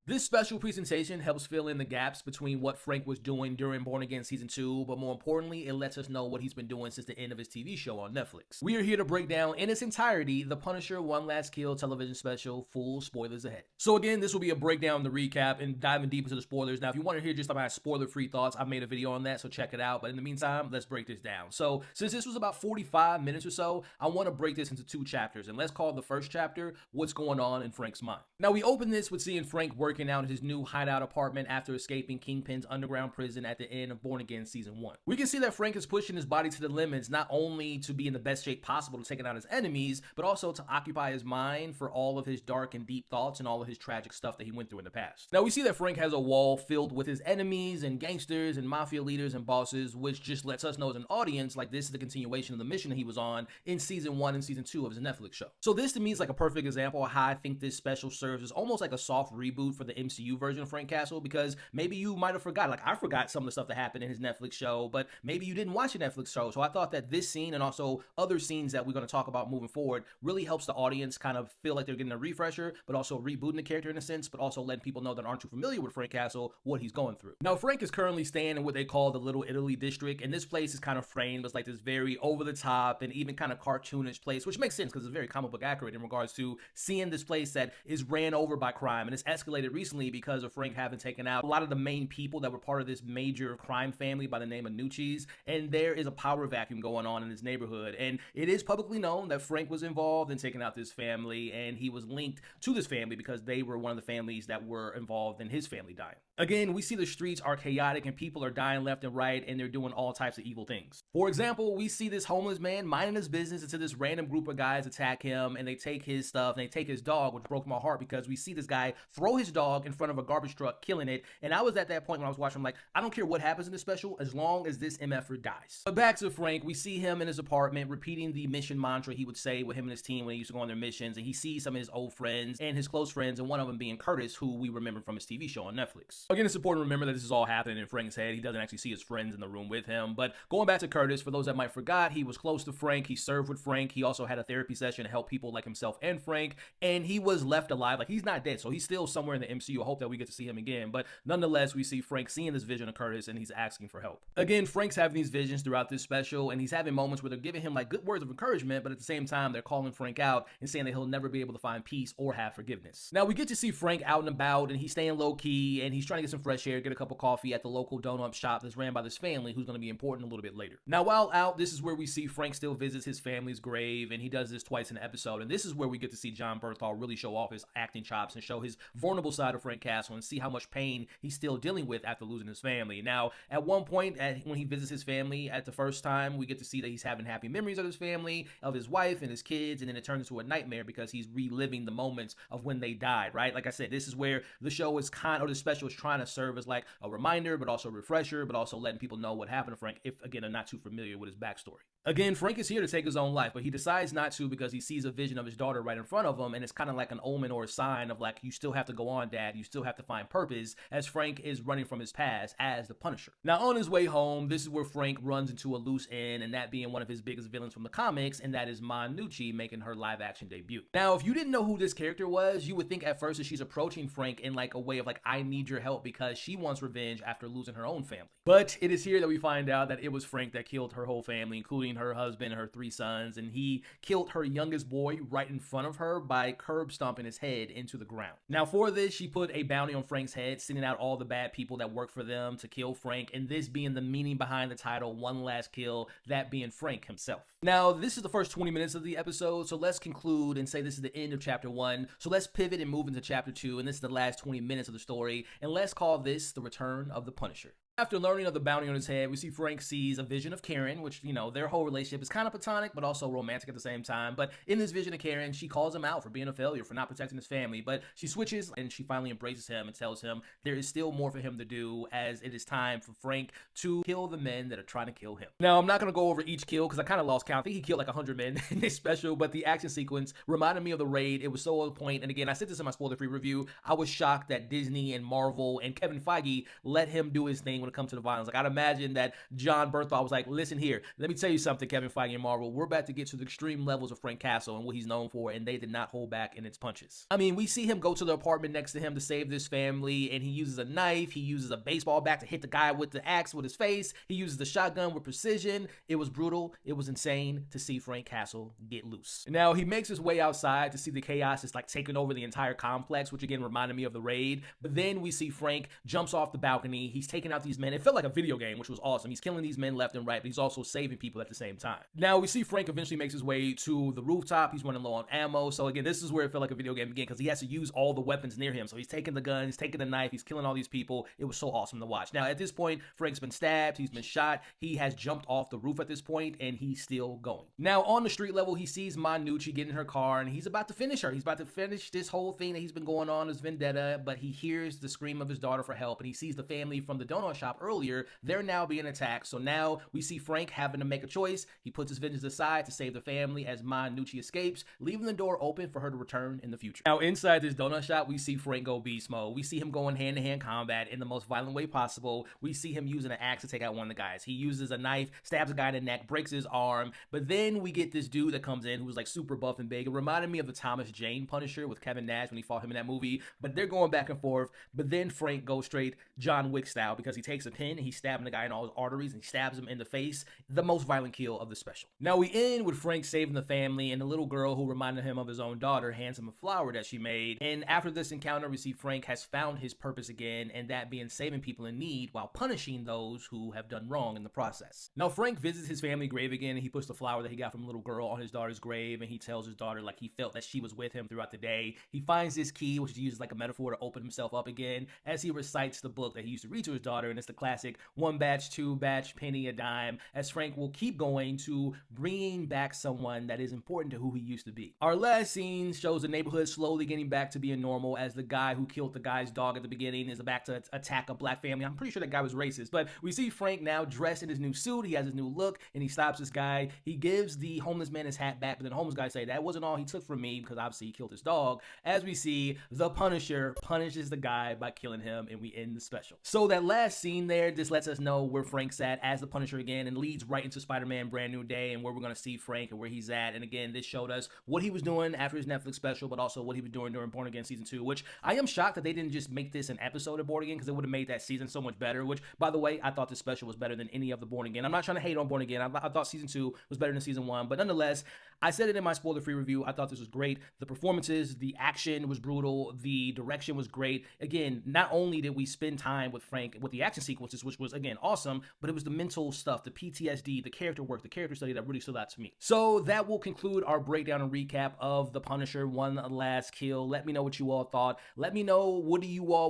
This special presentation helps fill in the gaps between what Frank was doing during Born Again Season 2, but more importantly, it lets us know what he's been doing since the end of his TV show on Netflix. We are here to break down in its entirety the Punisher One Last Kill television special, full spoilers ahead. So again, this will be a breakdown, the recap, and diving deep into the spoilers. Now, if you want to hear just my spoiler-free thoughts, I've made a video on that, so check it out. But in the meantime, let's break this down. So since this was about 45 minutes or so, I want to break this into two chapters, and let's call the first chapter, What's Going On in Frank's Mind. Now, we open this with seeing Frank working out in his new hideout apartment after escaping Kingpin's underground prison at the end of Born Again Season 1. We can see that Frank is pushing his body to the limits, not only to be in the best shape possible to take out his enemies, but also to occupy his mind for all of his dark and deep thoughts and all of his tragic stuff that he went through in the past. Now, we see that Frank has a wall filled with his enemies and gangsters and mafia leaders and bosses, which just lets us know as an audience, like, this is the continuation of the mission that he was on in Season 1 and Season 2 of his Netflix show. So this to me is like a perfect example of how I think this special serves as almost like a soft reboot for the MCU version of Frank Castle, because maybe you might have forgot, like I forgot some of the stuff that happened in his Netflix show, but maybe you didn't watch the Netflix show. So I thought that this scene and also other scenes that we're going to talk about moving forward really helps the audience kind of feel like they're getting a refresher, but also rebooting the character in a sense, but also letting people know that aren't too familiar with Frank Castle, what he's going through. Now, Frank is currently staying in what they call the Little Italy district, and this place is kind of framed as like this very over the top and even kind of cartoonish place, which makes sense because it's very comic book accurate in regards to seeing this place that is ran over by crime, and it's escalated recently because of Frank having taken out a lot of the main people that were part of this major crime family by the name of Nucci's, and there is a power vacuum going on in this neighborhood, and it is publicly known that Frank was involved in taking out this family, and he was linked to this family because they were one of the families that were involved in his family dying. Again, we see the streets are chaotic and people are dying left and right, and they're doing all types of evil things. For example, we see this homeless man minding his business until this random group of guys attack him, and they take his stuff, and they take his dog, which broke my heart because we see this guy throw his dog in front of a garbage truck, killing it. And I was at that point when I was watching, I'm like, I don't care what happens in this special as long as this MFer dies. But back to Frank, we see him in his apartment repeating the mission mantra he would say with him and his team when he used to go on their missions, and he sees some of his old friends and his close friends, and one of them being Curtis, who we remember from his TV show on Netflix. Again, it's important to remember that this is all happening in Frank's head. He doesn't actually see his friends in the room with him. But going back to Curtis, for those that might forgot, he was close to Frank. He served with Frank. He also had a therapy session to help people like himself and Frank, and he was left alive. Like, he's not dead, so he's still somewhere in the MCU. I hope that we get to see him again. But nonetheless, we see Frank seeing this vision of Curtis, and he's asking for help. Again, Frank's having these visions throughout this special, and he's having moments where they're giving him like good words of encouragement, but at the same time, they're calling Frank out and saying that he'll never be able to find peace or have forgiveness. Now, we get to see Frank out and about, and he's staying low-key, and he's trying to get some fresh air, get a cup of coffee at the local donut shop that's ran by this family who's going to be important a little bit later. Now, while out, this is where we see Frank still visits his family's grave, and he does this twice in the episode, and this is where we get to see Jon Bernthal really show off his acting chops and show his vulnerable side of Frank Castle and see how much pain he's still dealing with after losing his family. Now, at one point, when he visits his family at the first time, we get to see that he's having happy memories of his family, of his wife and his kids, and then it turns into a nightmare because he's reliving the moments of when they died, right? Like I said, this is where the show is the special is trying to serve as like a reminder, but also a refresher, but also letting people know what happened to Frank if, again, they're not too familiar with his backstory. Again, Frank is here to take his own life, but he decides not to because he sees a vision of his daughter right in front of him, and it's kind of like an omen or a sign of like, you still have to go on, Dad. You still have to find purpose, as Frank is running from his past as the Punisher. Now, on his way home, this is where Frank runs into a loose end, and that being one of his biggest villains from the comics, and that is Ma Nucci making her live-action debut. Now, if you didn't know who this character was, you would think at first that she's approaching Frank in like a way of like, I need your help because she wants revenge after losing her own family. But it is here that we find out that it was Frank that killed her whole family, including her husband and her 3 sons, and he killed her youngest boy right in front of her by curb stomping his head into the ground. Now, for this, she put a bounty on Frank's head, sending out all the bad people that work for them to kill Frank, and this being the meaning behind the title, One Last Kill, that being Frank himself. Now, this is the first 20 minutes of the episode, so let's conclude and say this is the end of chapter 1. So let's pivot and move into chapter 2, and this is the last 20 minutes of the story, and let's call this the return of the Punisher. After learning of the bounty on his head, we see Frank sees a vision of Karen, which, you know, their whole relationship is kind of platonic, but also romantic at the same time. But in this vision of Karen, she calls him out for being a failure, for not protecting his family. But she switches and she finally embraces him and tells him there is still more for him to do, as it is time for Frank to kill the men that are trying to kill him. Now, I'm not going to go over each kill because I kind of lost count. I think he killed like 100 men in this special, but the action sequence reminded me of the Raid. It was so on point. And again, I said this in my spoiler-free review. I was shocked that Disney and Marvel and Kevin Feige let him do his thing when when it comes to the violence. Like, I'd imagine that Jon Bernthal was like, listen here, let me tell you something, Kevin Feige and Marvel, we're about to get to the extreme levels of Frank Castle and what he's known for, and they did not hold back in its punches. I mean, we see him go to the apartment next to him to save this family, and he uses a knife, he uses a baseball bat to hit the guy with the axe with his face, he uses the shotgun with precision. It was brutal, it was insane to see Frank Castle get loose. Now, he makes his way outside to see the chaos is like taking over the entire complex, which again reminded me of the Raid, but then we see Frank jumps off the balcony, he's taking out these men. It felt like a video game, which was awesome. He's killing these men left and right, but he's also saving people at the same time. Now, we see Frank eventually makes his way to the rooftop. He's running low on ammo, so again, this is where it felt like a video game again, because he has to use all the weapons near him. So he's taking the gun, he's taking the knife, he's killing all these people. It was so awesome to watch. Now, at this point, Frank's been stabbed, he's been shot, he has jumped off the roof at this point, and he's still going. Now, on the street level, he sees Nucci get in her car, and he's about to finish her. He's about to finish this whole thing that he's been going on, this vendetta, but he hears the scream of his daughter for help, and he sees the family from the donut shop earlier. They're now being attacked. So now we see Frank having to make a choice. He puts his vengeance aside to save the family as Nucci escapes, leaving the door open for her to return in the future. Now, inside this donut shop, we see Frank go beast mode. We see him going hand-to-hand combat in the most violent way possible. We see him using an axe to take out one of the guys. He uses a knife, stabs a guy in the neck, breaks his arm, but then we get this dude that comes in who's like super buff and big. It reminded me of the Thomas Jane Punisher with Kevin Nash when he fought him in that movie, but they're going back and forth. But then Frank goes straight John Wick style because he takes a pin and he's stabbing the guy in all his arteries and he stabs him in the face. The most violent kill of the special. Now we end with Frank saving the family, and the little girl who reminded him of his own daughter hands him a flower that she made. And after this encounter, we see Frank has found his purpose again, and that being saving people in need while punishing those who have done wrong in the process. Now Frank visits his family grave again, and he puts the flower that he got from a little girl on his daughter's grave, and he tells his daughter like he felt that she was with him throughout the day. He finds this key, which he uses like a metaphor to open himself up again, as he recites the book that he used to read to his daughter, and it's the classic one batch, two batch, penny a dime, as Frank will keep going to bringing back someone that is important to who he used to be. Our last scene shows the neighborhood slowly getting back to being normal as the guy who killed the guy's dog at the beginning is back to attack a black family. I'm pretty sure that guy was racist, but we see Frank now dressed in his new suit. He has his new look, and he stops this guy. He gives the homeless man his hat back, but then the homeless guy say that wasn't all he took from me because obviously he killed his dog. As we see, the Punisher punishes the guy by killing him, and we end the special. So that last scene there just lets us know where Frank's at as the Punisher again, and leads right into Spider-Man Brand New Day and where we're going to see Frank and where he's at. And again, this showed us what he was doing after his Netflix special, but also what he was doing during Born Again Season 2, which I am shocked that they didn't just make this an episode of Born Again, because it would have made that season so much better, which, by the way, I thought this special was better than any of the Born Again. I'm not trying to hate on Born Again. I thought Season 2 was better than Season 1, but nonetheless, I said it in my spoiler-free review. I thought this was great. The performances, the action was brutal, the direction was great. Again, not only did we spend time with Frank with the action sequences, which was, again, awesome, but it was the mental stuff, the PTSD, the character work, the character study that really stood out to me. So that will conclude our breakdown and recap of The Punisher, One Last Kill. Let me know what you all thought. Let me know, what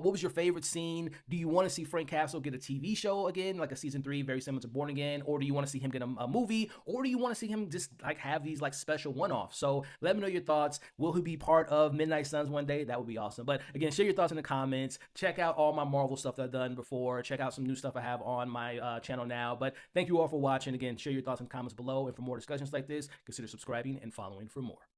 was your favorite scene? Do you want to see Frank Castle get a TV show again, like a Season 3, very similar to Born Again? Or do you want to see him get a movie? Or do you want to see him just like have these like special one-offs? So let me know your thoughts. Will he be part of Midnight Suns one day? That would be awesome. But again, share your thoughts in the comments. Check out all my Marvel stuff that I've done before. Check out some new stuff I have on my channel now. But thank you all for watching. Again, share your thoughts in the comments below. And for more discussions like this, consider subscribing and following for more.